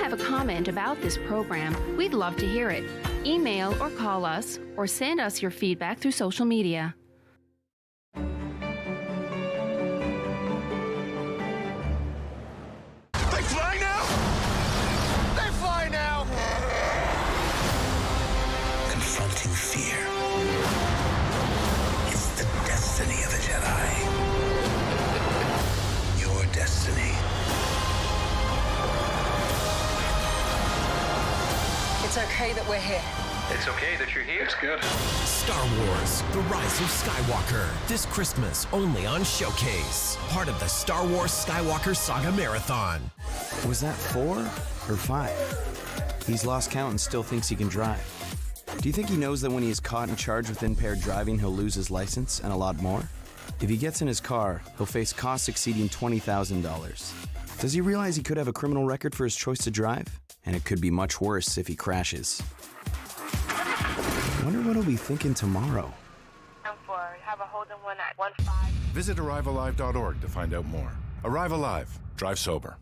have a comment about this program, we'd love to hear it. Email or call us, or send us your feedback through social media. They fly now! They fly now! Confronting fear is the destiny of a Jedi. Your destiny. It's okay that we're here. It's okay that you're here. It's good. Star Wars: The Rise of Skywalker. This Christmas only on Showcase. Part of the Star Wars Skywalker Saga Marathon. Was that 4 or 5? He's lost count and still thinks he can drive. Do you think he knows that when he is caught and charged with impaired driving, he'll lose his license and a lot more? If he gets in his car, he'll face costs exceeding $20,000. Does he realize he could have a criminal record for his choice to drive? And it could be much worse if he crashes. Wonder what he'll be thinking tomorrow. I'm for have a Holden one at 15. Visit ArriveAlive.org to find out more. Arrive Alive. Drive sober.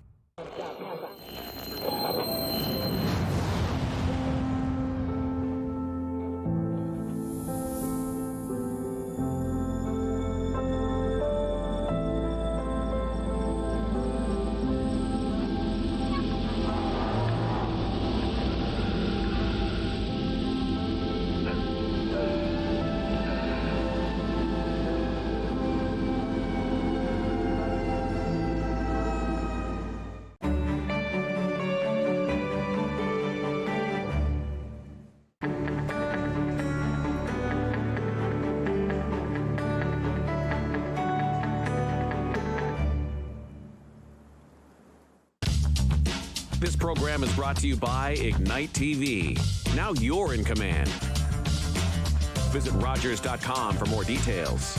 This program is brought to you by Ignite TV. Now you're in command. Visit Rogers.com for more details.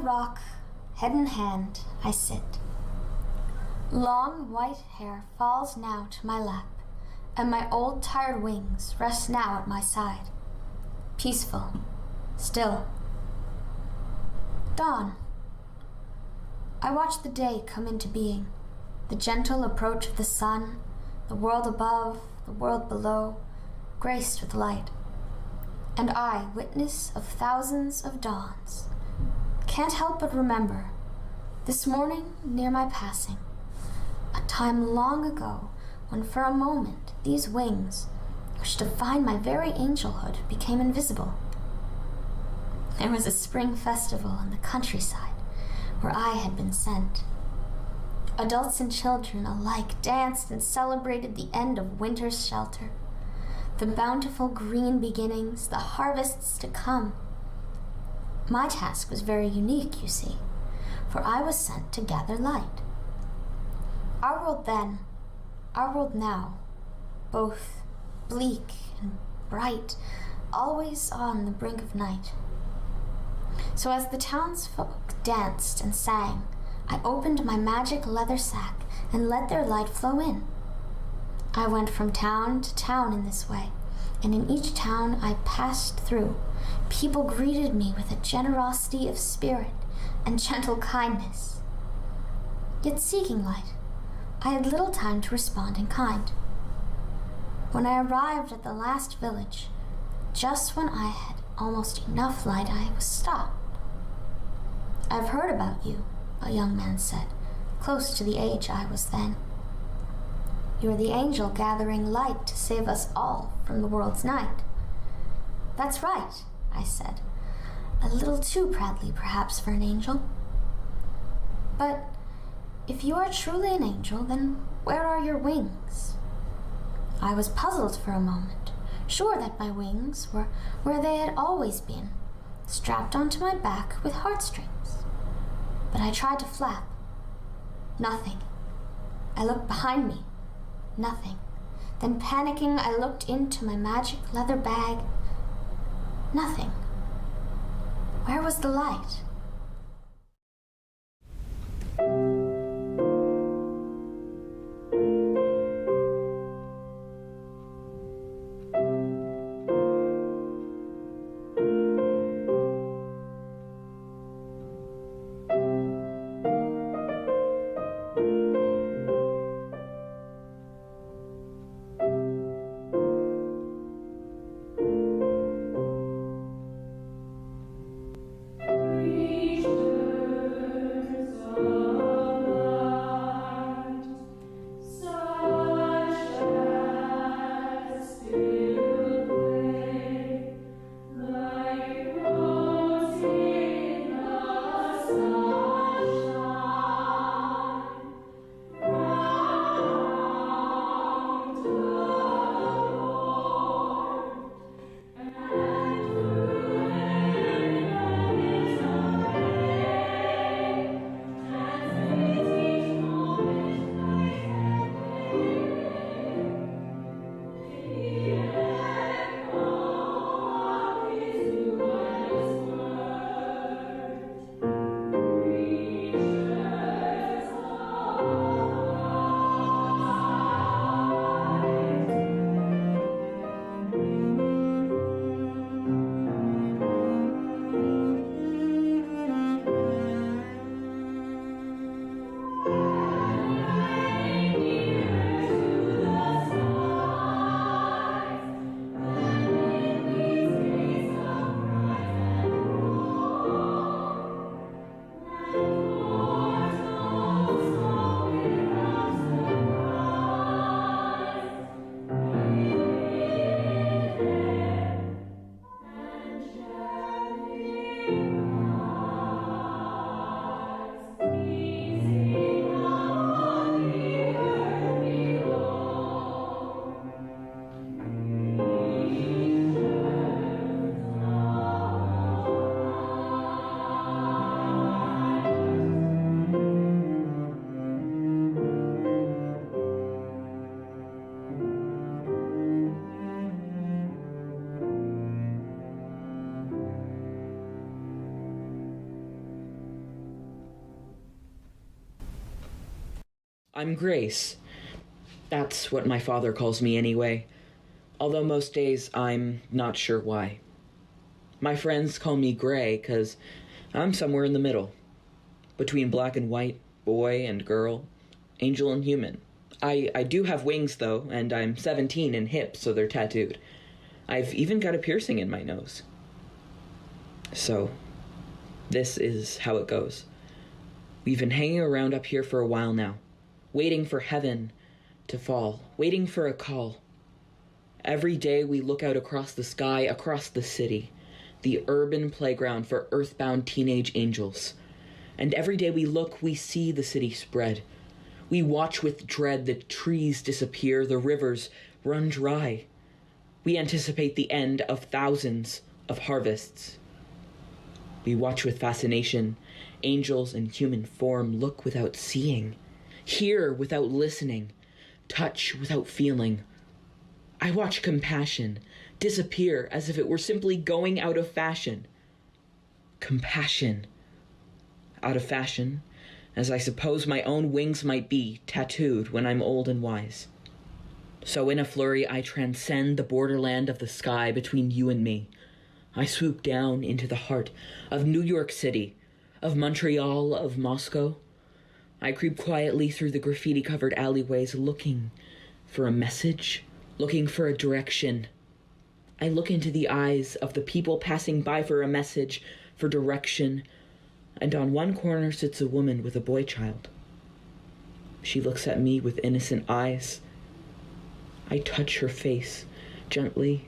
rock, head in hand, I sit. Long white hair falls now to my lap, and my old tired wings rest now at my side. Peaceful, still. Dawn. I watch the day come into being, the gentle approach of the sun, the world above, the world below, graced with light. And I, witness of thousands of dawns, can't help but remember, this morning near my passing, a time long ago when for a moment these wings, which define my very angelhood, became invisible. There was a spring festival in the countryside where I had been sent. Adults and children alike danced and celebrated the end of winter's shelter, the bountiful green beginnings, the harvests to come. My task was very unique, you see, for I was sent to gather light. Our world then, our world now, both bleak and bright, always on the brink of night. So as the townsfolk danced and sang, I opened my magic leather sack and let their light flow in. I went from town to town in this way, and in each town I passed through, people greeted me with a generosity of spirit and gentle kindness. Yet seeking light, I had little time to respond in kind. When I arrived at the last village, just when I had almost enough light, I was stopped. "I've heard about you," a young man said, close to the age I was then. "You're the angel gathering light to save us all from the world's night." "That's right," I said, a little too proudly perhaps for an angel. "But if you are truly an angel, then where are your wings?" I was puzzled for a moment, sure that my wings were where they had always been, strapped onto my back with heartstrings. But I tried to flap. Nothing. I looked behind me. Nothing. Then panicking, I looked into my magic leather bag. Nothing. Where was the light? We I'm Grace. That's what my father calls me anyway, although most days I'm not sure why. My friends call me Gray 'cause I'm somewhere in the middle, between black and white, boy and girl, angel and human. I do have wings, though, and I'm 17 and hip, so they're tattooed. I've even got a piercing in my nose. So, this is how it goes. We've been hanging around up here for a while now, waiting for heaven to fall, waiting for a call. Every day we look out across the sky, across the city, the urban playground for earthbound teenage angels. And every day we look, we see the city spread. We watch with dread the trees disappear, the rivers run dry. We anticipate the end of thousands of harvests. We watch with fascination, angels in human form look without seeing, hear without listening, touch without feeling. I watch compassion disappear as if it were simply going out of fashion. Compassion. Out of fashion, as I suppose my own wings might be, tattooed when I'm old and wise. So in a flurry, I transcend the borderland of the sky between you and me. I swoop down into the heart of New York City, of Montreal, of Moscow. I creep quietly through the graffiti-covered alleyways looking for a message, looking for a direction. I look into the eyes of the people passing by for a message, for direction, and on one corner sits a woman with a boy child. She looks at me with innocent eyes. I touch her face gently.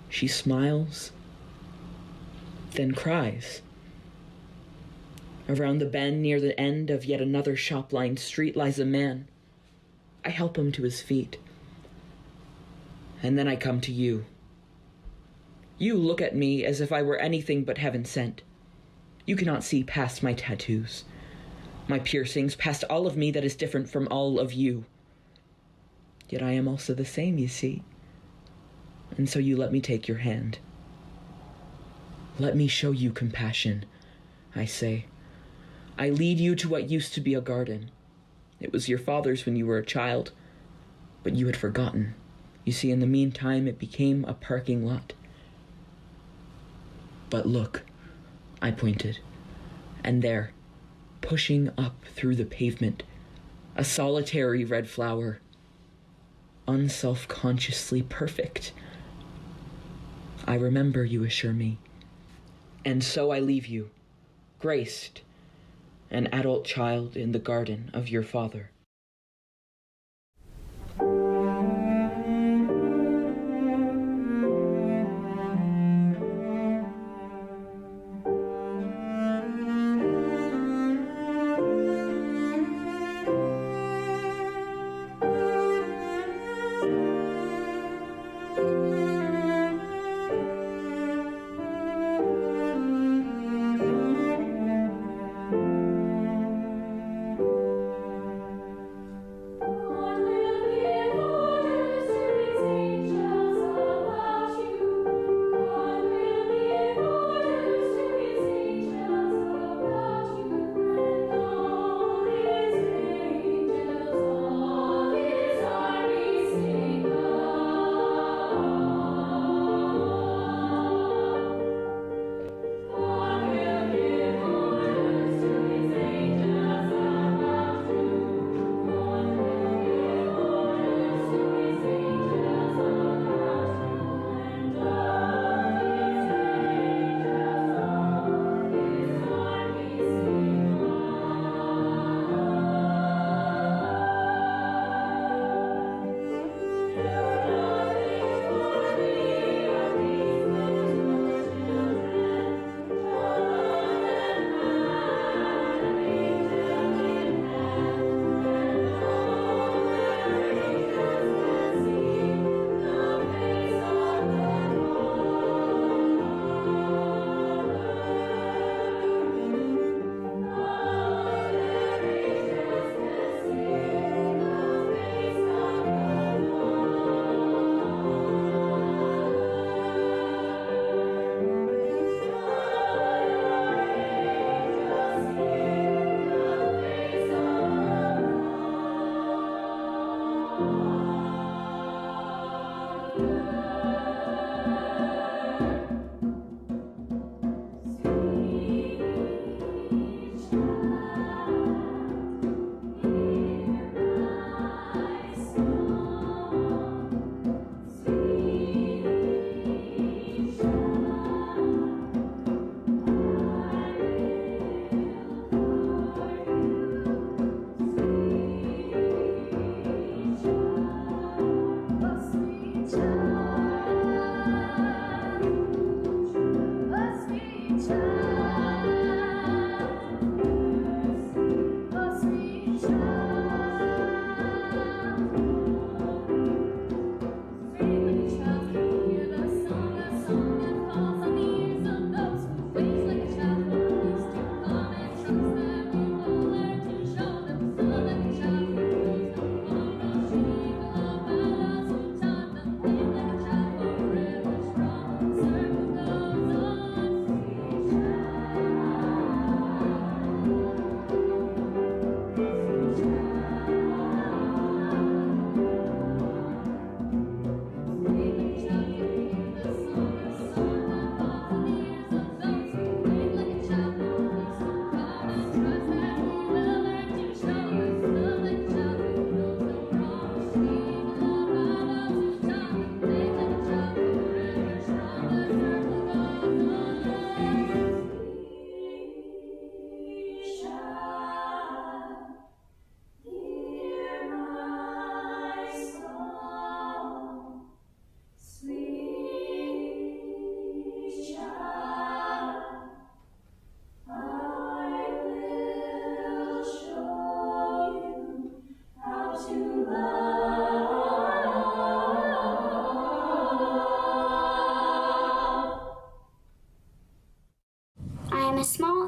She smiles, then cries. Around the bend near the end of yet another shop-lined street lies a man. I help him to his feet. And then I come to you. You look at me as if I were anything but heaven sent. You cannot see past my tattoos, my piercings, past all of me that is different from all of you. Yet I am also the same, you see. And so you let me take your hand. Let me show you compassion, I say. I lead you to what used to be a garden. It was your father's when you were a child, but you had forgotten. You see, in the meantime, it became a parking lot. But look, I pointed, and there, pushing up through the pavement, a solitary red flower, unself-consciously perfect. I remember, you assure me, and so I leave you, graced, an adult child in the garden of your father.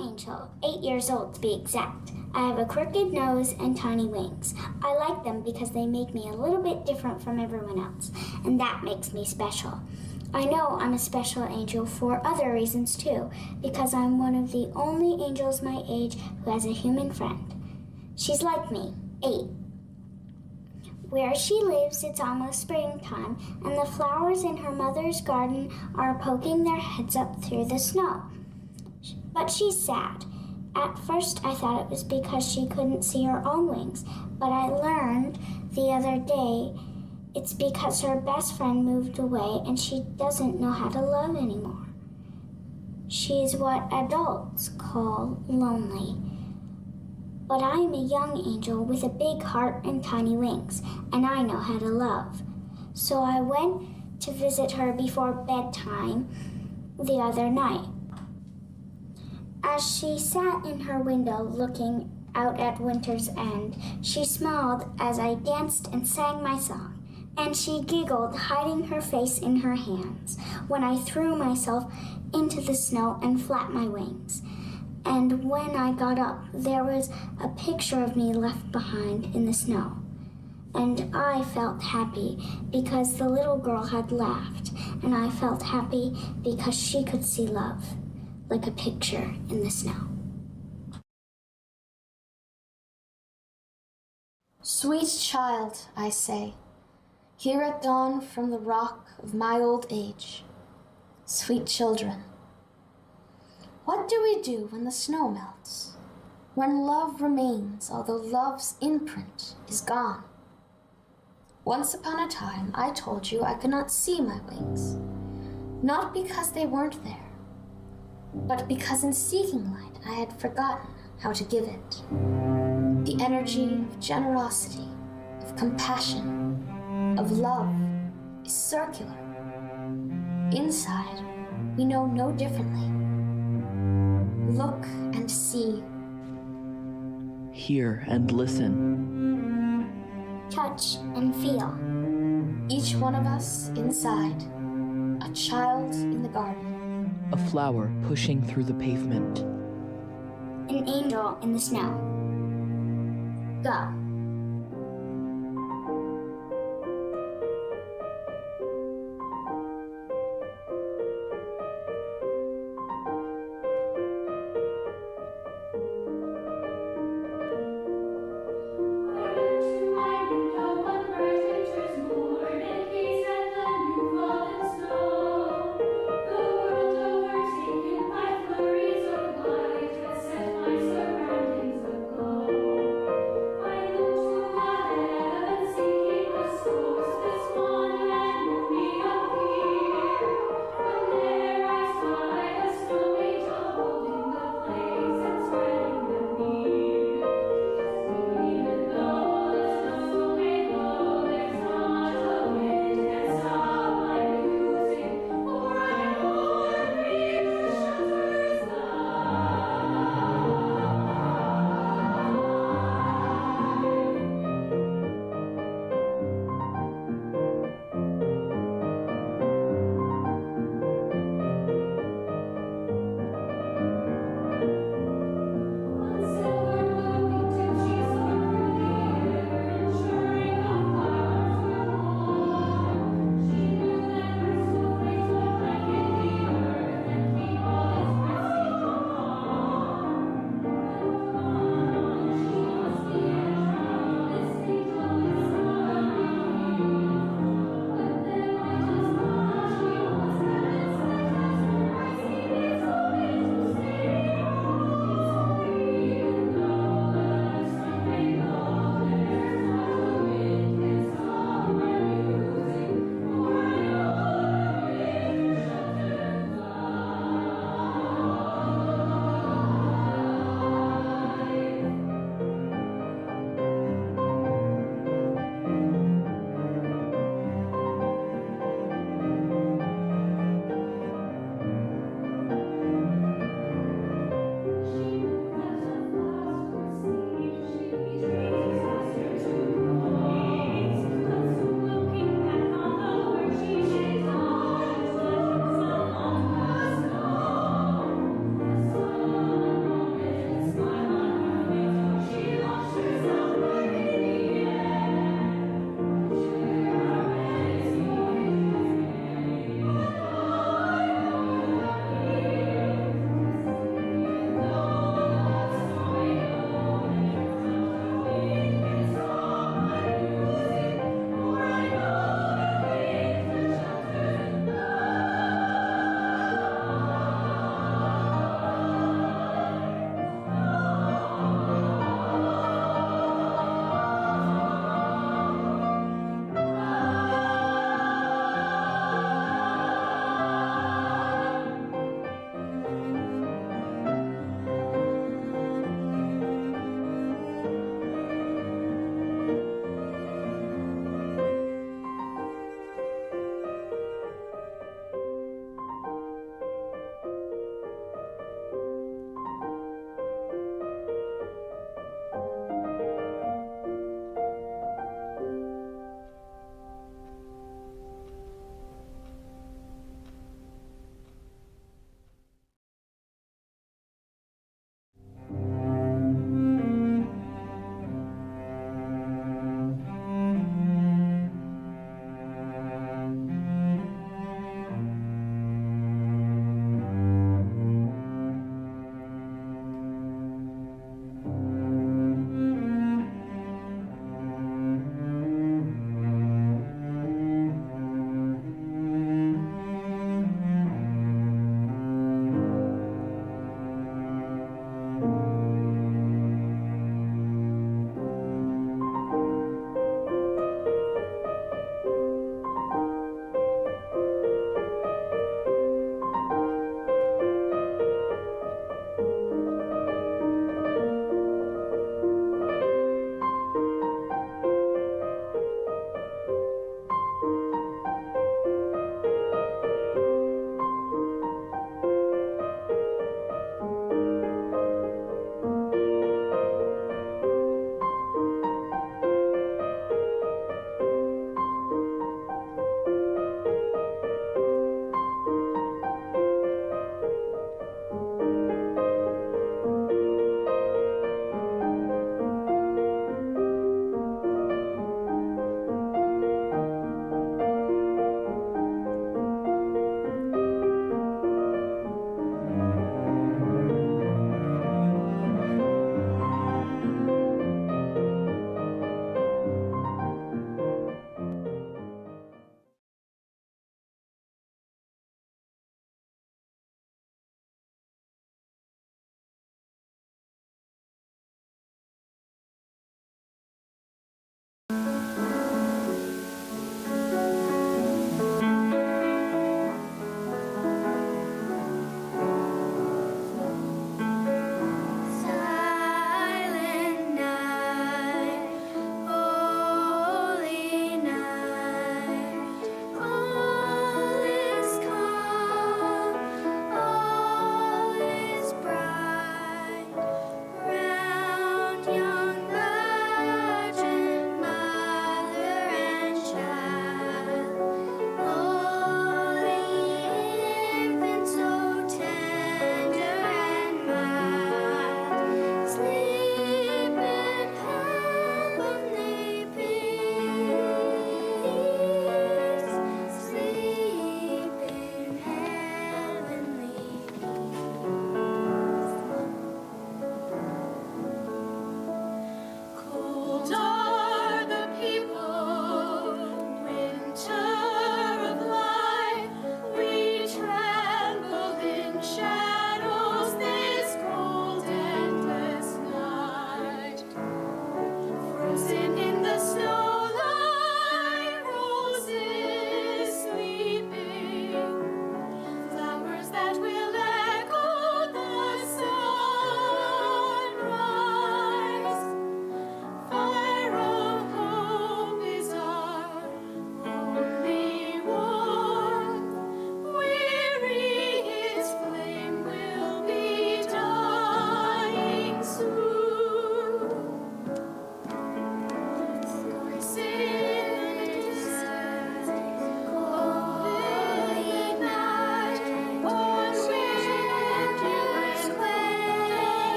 Angel, 8 years old to be exact. I have a crooked nose and tiny wings. I like them because they make me a little bit different from everyone else, and that makes me special. I know I'm a special angel for other reasons too, because I'm one of the only angels my age who has a human friend. She's like me, 8. Where she lives, it's almost springtime, and the flowers in her mother's garden are poking their heads up through the snow. But she's sad. At first, I thought it was because she couldn't see her own wings, but I learned the other day it's because her best friend moved away and she doesn't know how to love anymore. She's what adults call lonely. But I'm a young angel with a big heart and tiny wings, and I know how to love. So I went to visit her before bedtime the other night. As she sat in her window looking out at winter's end, she smiled as I danced and sang my song, and she giggled, hiding her face in her hands, when I threw myself into the snow and flapped my wings. And when I got up, there was a picture of me left behind in the snow. And I felt happy because the little girl had laughed, and I felt happy because she could see love, like a picture in the snow. Sweet child, I say, here at dawn from the rock of my old age. Sweet children, what do we do when the snow melts? When love remains, although love's imprint is gone? Once upon a time, I told you I could not see my wings, not because they weren't there, but because in seeking light, I had forgotten how to give it. The energy of generosity, of compassion, of love is circular. Inside, we know no differently. Look and see. Hear and listen. Touch and feel. Each one of us inside, a child in the garden. A flower pushing through the pavement. An angel in the snow. Go.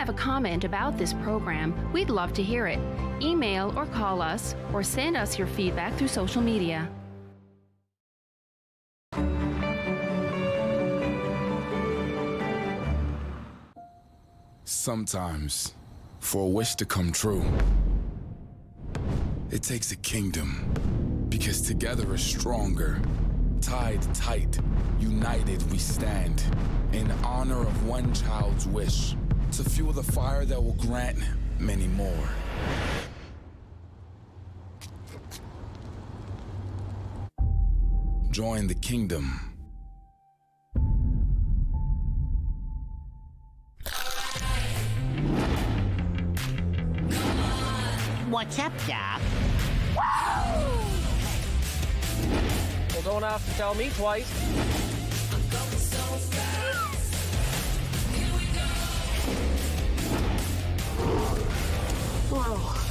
have a comment about this program, we'd love to hear it. Email or call us, or send us your feedback through social media. Sometimes, for a wish to come true, it takes a kingdom, because together is stronger. Tied tight, united we stand, in honor of one child's wish, to fuel the fire that will grant many more. Join the kingdom. What's up, Doc? Well, don't have to tell me twice.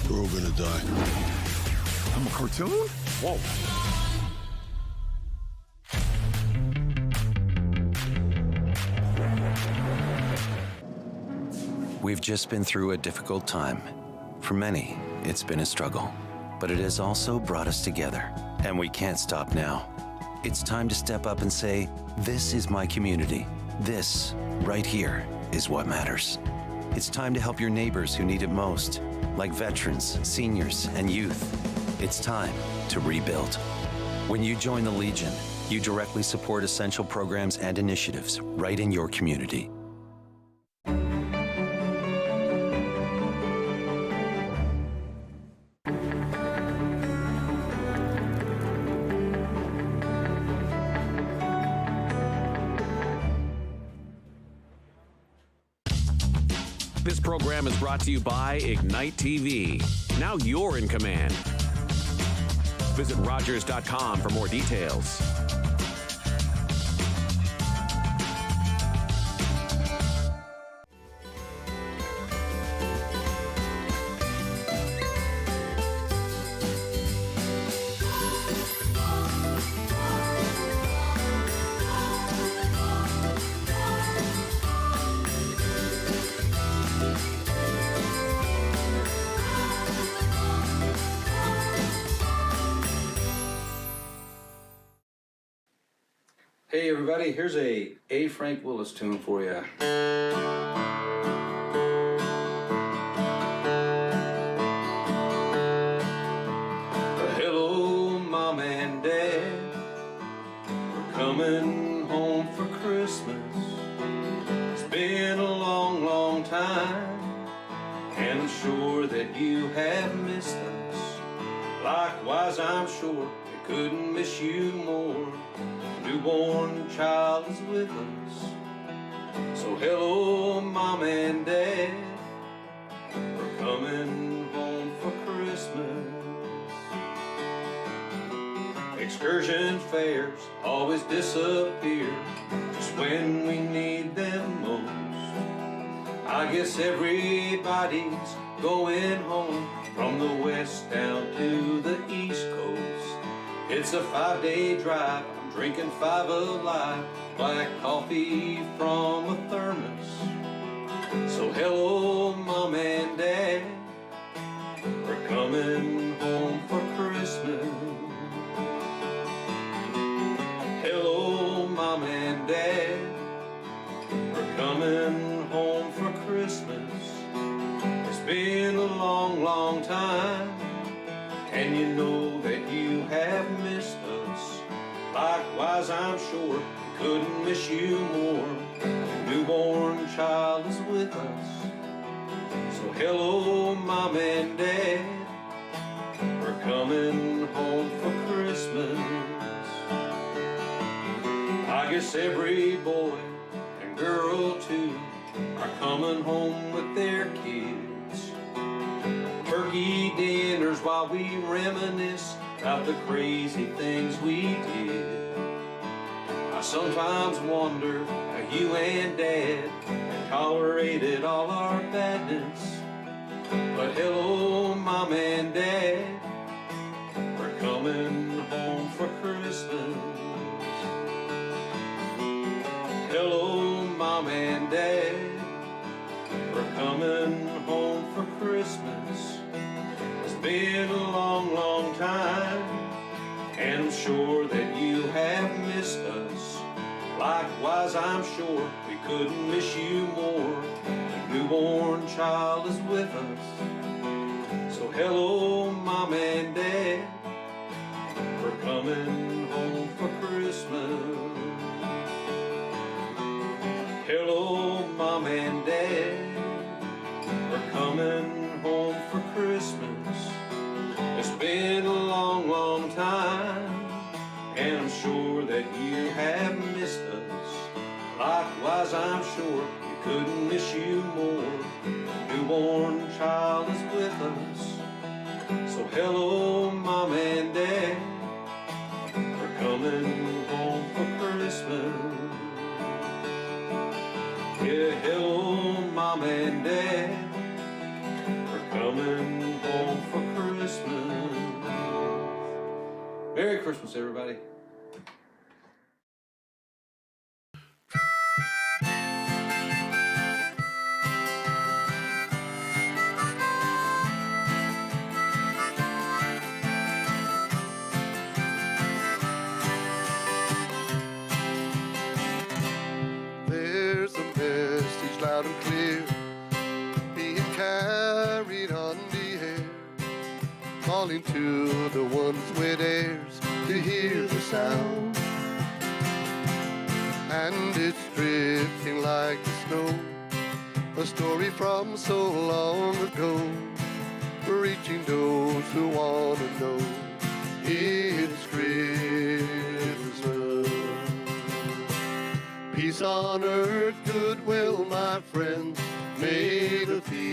We're all gonna die. I'm a cartoon? Whoa. We've just been through a difficult time. For many, it's been a struggle, but it has also brought us together, and we can't stop now. It's time to step up and say, this is my community. This, right here, is what matters. It's time to help your neighbors who need it most, like veterans, seniors, and youth. It's time to rebuild. When you join the Legion, you directly support essential programs and initiatives right in your community. This program is brought to you by Ignite TV. Now you're in command. Visit Rogers.com for more details. Hey everybody, here's a Frank Willis tune for you. Hello, Mom and Dad, we're coming home for Christmas. It's been a long, long time, and I'm sure that you have missed us. Likewise, I'm sure we couldn't miss you more. Newborn child is with us. So hello, Mom and Dad, we're coming home for Christmas. Excursion fairs always disappear just when we need them most. I guess everybody's going home from the west down to the east coast. It's a 5-day drive, drinking 5 Alive, black coffee from a thermos. So hello, Mom and Dad, we're coming home for Christmas. Hello, Mom and Dad, we're coming home for Christmas. It's been a long, long time, and you know that you have missed us. Likewise, I'm sure we couldn't miss you more. A newborn child is with us. So hello, Mom and Dad, we're coming home for Christmas. I guess every boy and girl too are coming home with their kids. Turkey dinners while we reminisce about the crazy things we did. I sometimes wonder how you and Dad have tolerated all our badness. But hello, Mom and Dad, we're coming home for Christmas. Hello, Mom and Dad, we're coming home for Christmas. It's been a long, long time, and I'm sure that you have missed us. Likewise, I'm sure we couldn't miss you more. The newborn child is with us. So hello, Mom and Dad, we're coming home for Christmas. Hello, Mom and Dad, we're coming home for Christmas. It's been a long, long time, and I'm sure that you have missed us. Likewise, I'm sure we couldn't miss you more. The newborn child is with us. So hello, Mom and Dad, we're coming home for Christmas. Yeah, hello, Mom and Dad, we're coming home for Christmas. Merry Christmas, everybody. There's a message loud and clear being carried on the air, calling to the ones with ears to hear the sound. And it's drifting like the snow, a story from so long ago, reaching those who want to know. It's Christmas. Peace on earth, goodwill, my friends, may the peace